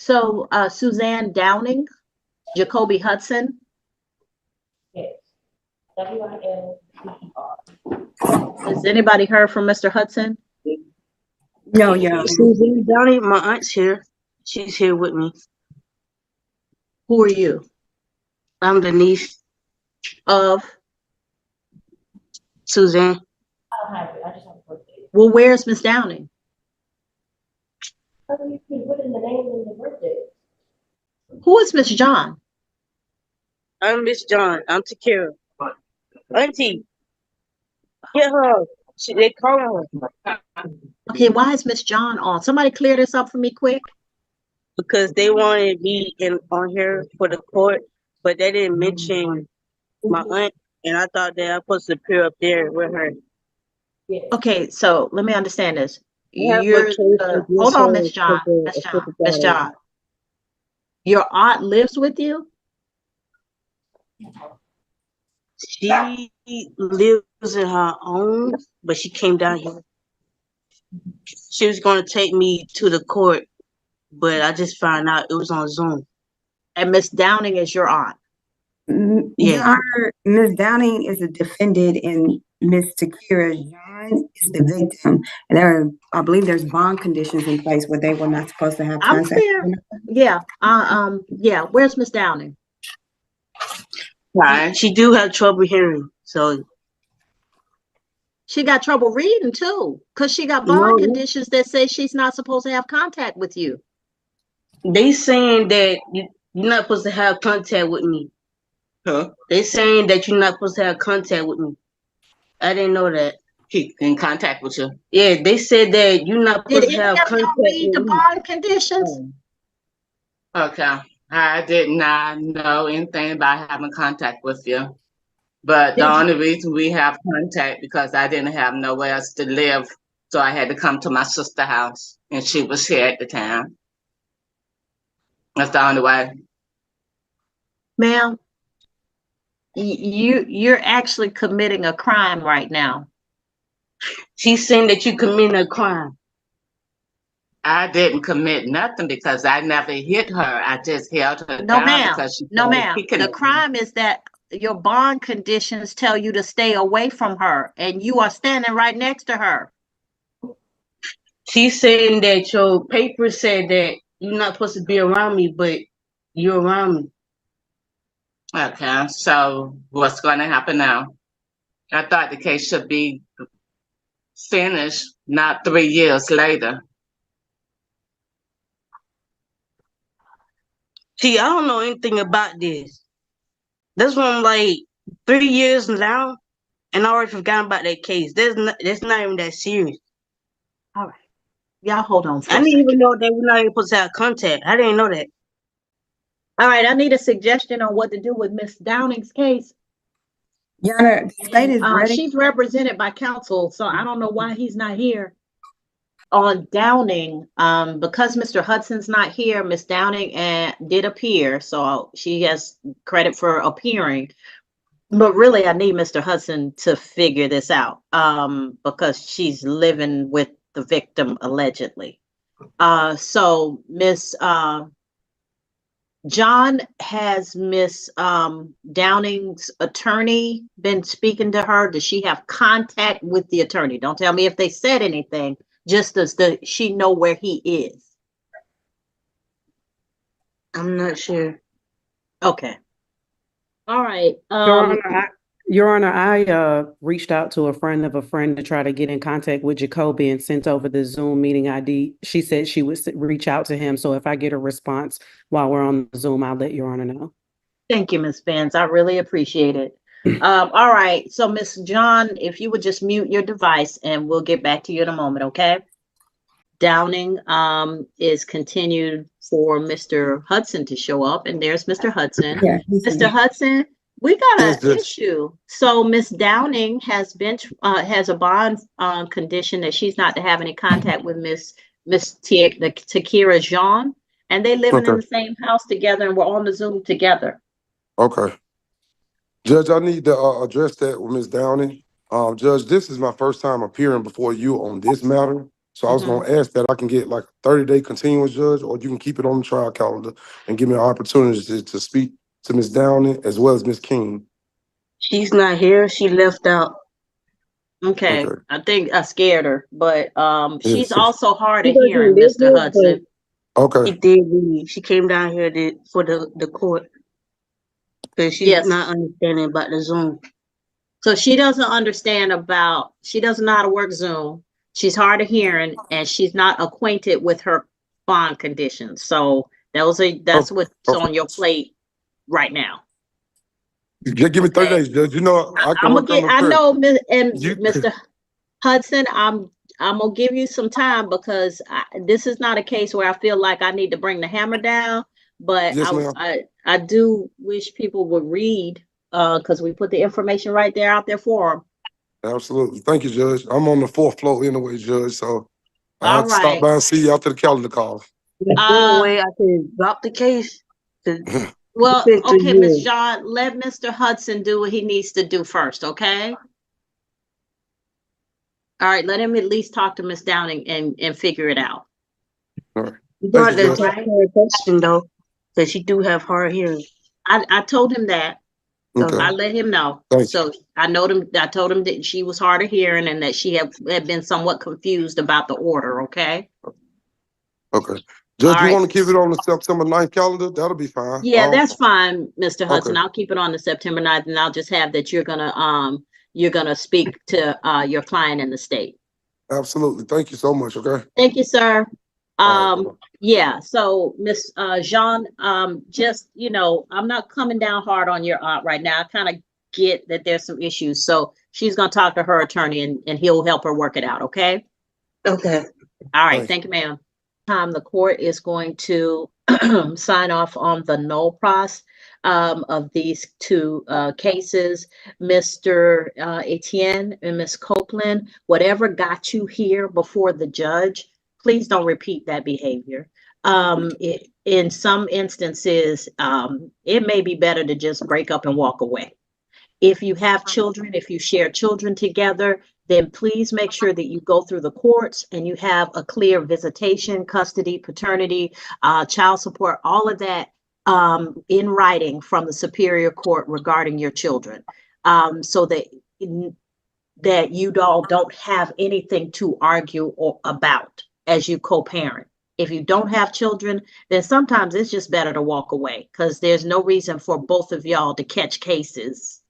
So, Suzanne Downing, Jacoby Hudson. Yes. W-I-L-D-E-R. Has anybody heard from Mr. Hudson? No, yeah. Suzanne Downey, my aunt's here. She's here with me. Who are you? I'm the niece, Of? Suzanne. I'll have it. I just have a birthday. Well, where's Miss Downing? How do you put in the name and the birthday? Who is Miss John? I'm Miss John. I'm Takira. Auntie, get her. They call her. Okay, why is Miss John on? Somebody clear this up for me quick. Because they wanted me on here for the court, but they didn't mention my aunt, and I thought that I was supposed to appear up there with her. Yes. Okay, so let me understand this. have You're no choice the, but hold to on, say Miss John. it's Miss a John. secret Miss daughter. John. Your aunt lives with you? She lives in her own, but she came down here. She was going to take me to the court, but I just found out it was on Zoom. And Miss Downing is your aunt. Your Yeah. Honor, Ms. Downing is a defendant and Ms. Takira John is the victim. And I believe there's bond conditions in place where they were not supposed to have I'm contact. clear. Yeah. Yeah. Where's Miss Downing? Right. She do have trouble hearing, so She got trouble reading too, because she got No. bond conditions that say she's not supposed to have contact with you. they saying that you're not supposed to have contact with me. Huh? They saying that you're not supposed to have contact with me. I didn't know that. Keep in contact with you. Yeah, they said that you're not Did supposed to any have of y'all contact read the with me. bond conditions? Okay. I did not know anything about having contact with you. But the Did you- only reason we have contact because I didn't have nowhere else to live. So I had to come to my sister's house and she was here at the time. That's the only way. Ma'am, you're actually committing a crime right now. She's saying that you committed a crime. I didn't commit nothing because I never hit her. I just held her No, down ma'am. because she No, started ma'am. kicking The at me. crime is that your bond conditions tell you to stay away from her, and you are standing right next to her. She's saying that your paper said that you're not supposed to be around me, but you're around me. Okay, so what's going to happen now? I thought the case should be finished not 3 years later. See, I don't know anything about this. That's why I'm like 3 years now, and I already forgot about that case. That's not even that serious. All right. Y'all hold on for I a didn't second. even know that we're not even supposed to have contact. I didn't know that. All right, I need a suggestion on what to do with Miss Downing's case. Your Honor, the state is ready. She's represented by counsel, so I don't know why he's not here. On Downing, because Mr. Hudson's not here, Miss Downing did appear, so she has credit for appearing. But really, I need Mr. Hudson to figure this out, because she's living with the victim allegedly. So Miss John, has Miss Downing's attorney been speaking to her? Does she have contact with the attorney? Don't tell me if they said anything. Just does she know where he is? I'm not sure. Okay. All right. Your Honor, I reached out to a friend of a friend to try to get in contact with Jacoby and sent over the Zoom meeting ID. She said she would reach out to him. So if I get a response while we're on Zoom, I'll let Your Honor know. Thank you, Ms. Benz. I really appreciate it. All right. So, Miss John, if you would just mute your device and we'll get back to you in a moment, okay? Downing is continued for Mr. Hudson to show up, and there's Mr. Hudson. Yeah, Mr. Hudson, we got Yes, an Judge. issue. So Miss Downing has a bond condition that she's not to have any contact with Miss Takira Jean, and they living in Okay. the same house together, and we're on the Zoom together. Okay. Judge, I need to address that with Ms. Downing. Judge, this is my first time appearing before you on this matter. So I was gonna ask that I can get like a 30-day continuous, Judge, or you can keep it on the trial calendar and give me an opportunity to speak to Ms. Downing as well as Ms. King. She's not here. She left out. Okay, Okay. I think I scared her, but she's Yes. also hard She of doesn't hearing, live Mr. here, Hudson. Okay. She did leave. She came down here for the court because she's Yes. not understanding about the Zoom. So she doesn't understand about, she doesn't know how to work Zoom. She's hard of hearing and she's not acquainted with her bond conditions. So that's what's on your plate right now. Give me 30 days, Judge. You know I can work on the I prayer. know, and You- Mr. Hudson, I'm gonna give you some time because this is not a case where I feel like I need to bring the hammer down, but Yes, ma'am. I do wish people would read because we put the information right there out there for them. Absolutely. Thank you, Judge. I'm on the 4th floor anyway, Judge, so I'll have All to stop right. by and see you after the calendar call. There's no way I can drop the case. Well, It's been 3 okay, Ms. years. John, let Mr. Hudson do what he needs to do first, okay? All right, let him at least talk to Ms. Downing and figure it out. All right. You got Thank you, to Judge. take her question though, because she do have hard hearing. I told him that. Okay. I let him know. Thank you. So I told him that she was hard of hearing and that she had been somewhat confused about the order, okay? Okay. Judge, All you right. want to keep it on the September 9th calendar? That'll be fine. Yeah, that's fine, Mr. Hudson. Okay. I'll keep it on the September 9th and I'll just have that you're gonna speak to your client in the state. Absolutely. Thank you so much, okay? Thank you, sir. All right, bye-bye. Yeah, so Miss Jean, just, I'm not coming down hard on your aunt right now. I kind of get that there's some issues. So she's gonna talk to her attorney and he'll help her work it out, okay? Okay. All right, Thanks. thank you, ma'am. The court is going to sign off on the no pros of these two cases. Mr. Etienne and Ms. Copeland, whatever got you here before the judge, please don't repeat that behavior. In some instances, it may be better to just break up and walk away. If you have children, if you share children together, then please make sure that you go through the courts and you have a clear visitation, custody, paternity, child support, all of that in writing from the Superior Court regarding your children, so that you all don't have anything to argue about as you co-parent. If you don't have children, then sometimes it's just better to walk away because there's no reason for both of y'all to catch cases.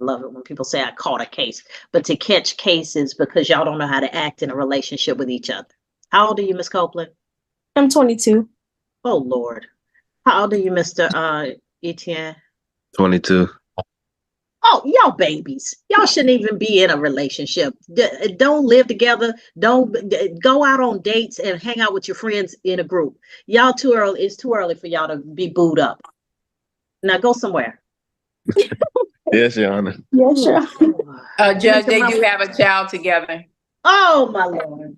I love it when people say I caught a case, but to catch cases because y'all don't know how to act in a relationship with each other. How old are you, Miss Copeland? I'm 22. Oh, Lord. How old are you, Mr. Etienne? 22. Oh, y'all babies. Y'all shouldn't even be in a relationship. Don't live together. Don't go out on dates and hang out with your friends in a group. Y'all too early. It's too early for y'all to be booed up. Now go somewhere. Yes, Your Honor. Yeah, sure. Judge, they do have a child together. Oh, my Lord.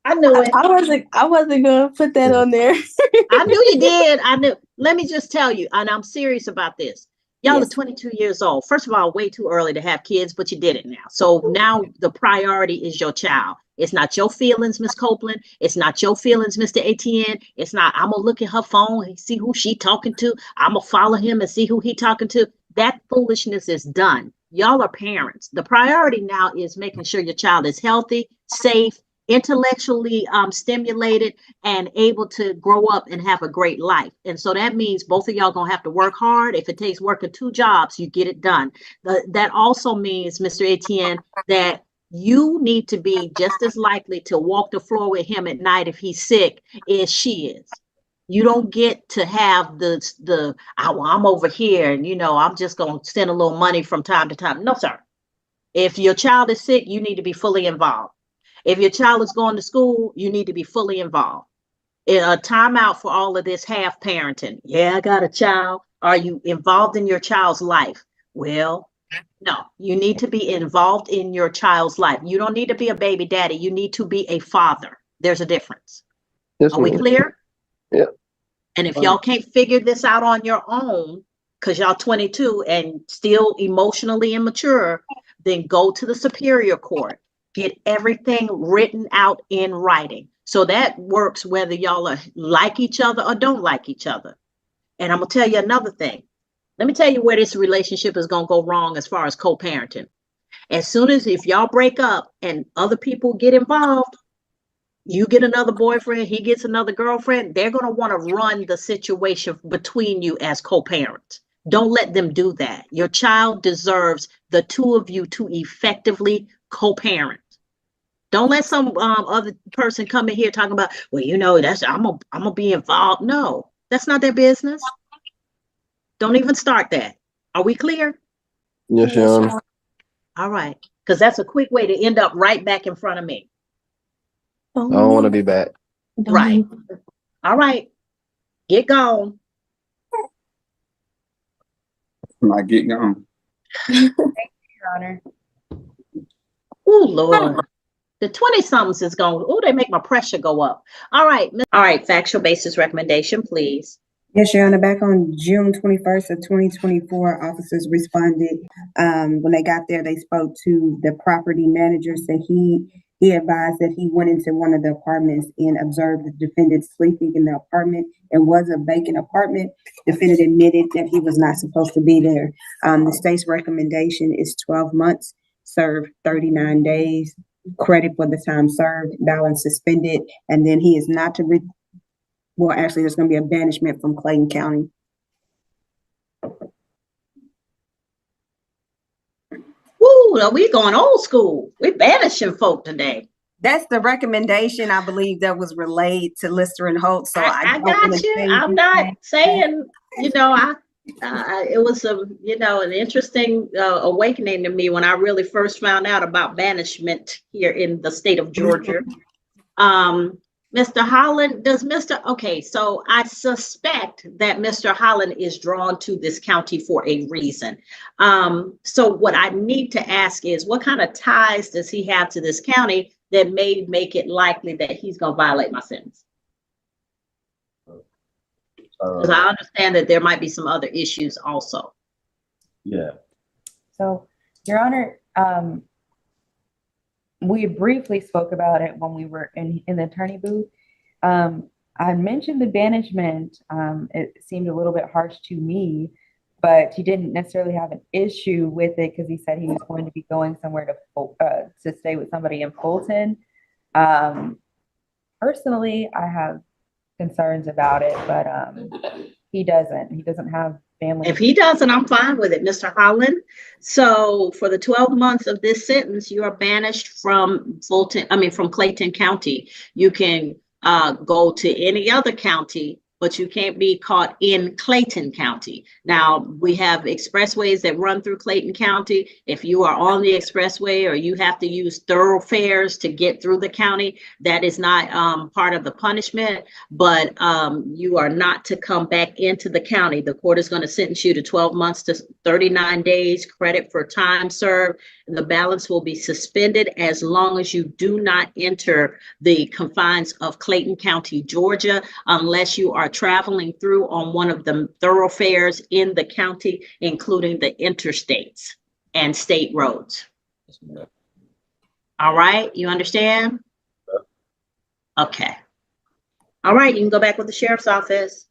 I knew it. I wasn't gonna put that on there. I knew you did. I knew. Let me just tell you, and I'm serious about this. Y'all Yes. are 22 years old. First of all, way too early to have kids, but you did it now. So now the priority is your child. It's not your feelings, Miss Copeland. It's not your feelings, Mr. Etienne. It's not, I'm gonna look at her phone and see who she talking to. I'm gonna follow him and see who he talking to. That foolishness is done. Y'all are parents. The priority now is making sure your child is healthy, safe, intellectually stimulated, and able to grow up and have a great life. And so that means both of y'all gonna have to work hard. If it takes working 2 jobs, you get it done. That also means, Mr. Etienne, that you need to be just as likely to walk the floor with him at night if he's sick as she is. You don't get to have I'm over here and I'm just gonna send a little money from time to time. No, sir. If your child is sick, you need to be fully involved. If your child is going to school, you need to be fully involved. A timeout for all of this half parenting. Yeah, I got a child. Are you involved in your child's life? Well, no, you need to be involved in your child's life. You don't need to be a baby daddy. You need to be a father. There's a difference. Yes, Are we ma'am. clear? Yeah. And if y'all can't figure this out on your own, because y'all 22 and still emotionally immature, then go to the Superior Court. Get everything written out in writing. So that works whether y'all are like each other or don't like each other. And I'm gonna tell you another thing. Let me tell you where this relationship is gonna go wrong as far as co-parenting. As soon as if y'all break up and other people get involved, you get another boyfriend, he gets another girlfriend, they're gonna want to run the situation between you as co-parents. Don't let them do that. Your child deserves the two of you to effectively co-parent. Don't let some other person come in here talking about, well, you know, that's I'm gonna be involved. No, that's not their business. Don't even start that. Are we clear? Yes, Your Honor. All right, because that's a quick way to end up right back in front of me. I don't want to be back. Right. All right, get gone. Like, get gone. Your Honor. Oh Lord, the 20-somethings is going. Oh, they make my pressure go up. All right. Factual basis recommendation, please. Yes, Your Honor, back on June 21st of 2024, officers responded. When they got there, they spoke to the property manager, said he advised that he went into one of the apartments and observed the defendant sleeping in the apartment and was a vacant apartment. Defendant admitted that he was not supposed to be there. The state's recommendation is 12 months, served 39 days, credit for the time served, balance suspended, and then he is not to well, actually, there's going to be a banishment from Clayton County. Woo, are we going old school? We're banishing folk today. That's the recommendation, I believe, that was relayed to Lister and Holt. So I don't got wanna you. say I'm not anything. saying, you know, it was an interesting awakening to me when I really first found out about banishment here in the state of Georgia. Mr. Holland, okay, so I suspect that Mr. Holland is drawn to this county for a reason. So what I need to ask is, what kind of ties does he have to this county that may make it likely that he's going to violate my sentence? Because I understand that there might be some other issues also. Yeah. So, Your Honor, we briefly spoke about it when we were in the attorney booth. I mentioned the banishment. It seemed a little bit harsh to me, but he didn't necessarily have an issue with it because he said he was going to be going somewhere to stay with somebody in Fulton. Personally, I have concerns about it, but he doesn't. He doesn't have family. If he doesn't, I'm fine with it, Mr. Holland. So for the 12 months of this sentence, you are banished from from Clayton County. You can go to any other county, but you can't be caught in Clayton County. Now, we have expressways that run through Clayton County. If you are on the expressway or you have to use thoroughfares to get through the county, that is not part of the punishment, but you are not to come back into the county. The court is going to sentence you to 12 months to 39 days, credit for time served, and the balance will be suspended as long as you do not enter the confines of Clayton County, Georgia, unless you are traveling through on one of the thoroughfares in the county, including the interstates and state roads. All right, you understand? Okay. All right, you can go back with the sheriff's office.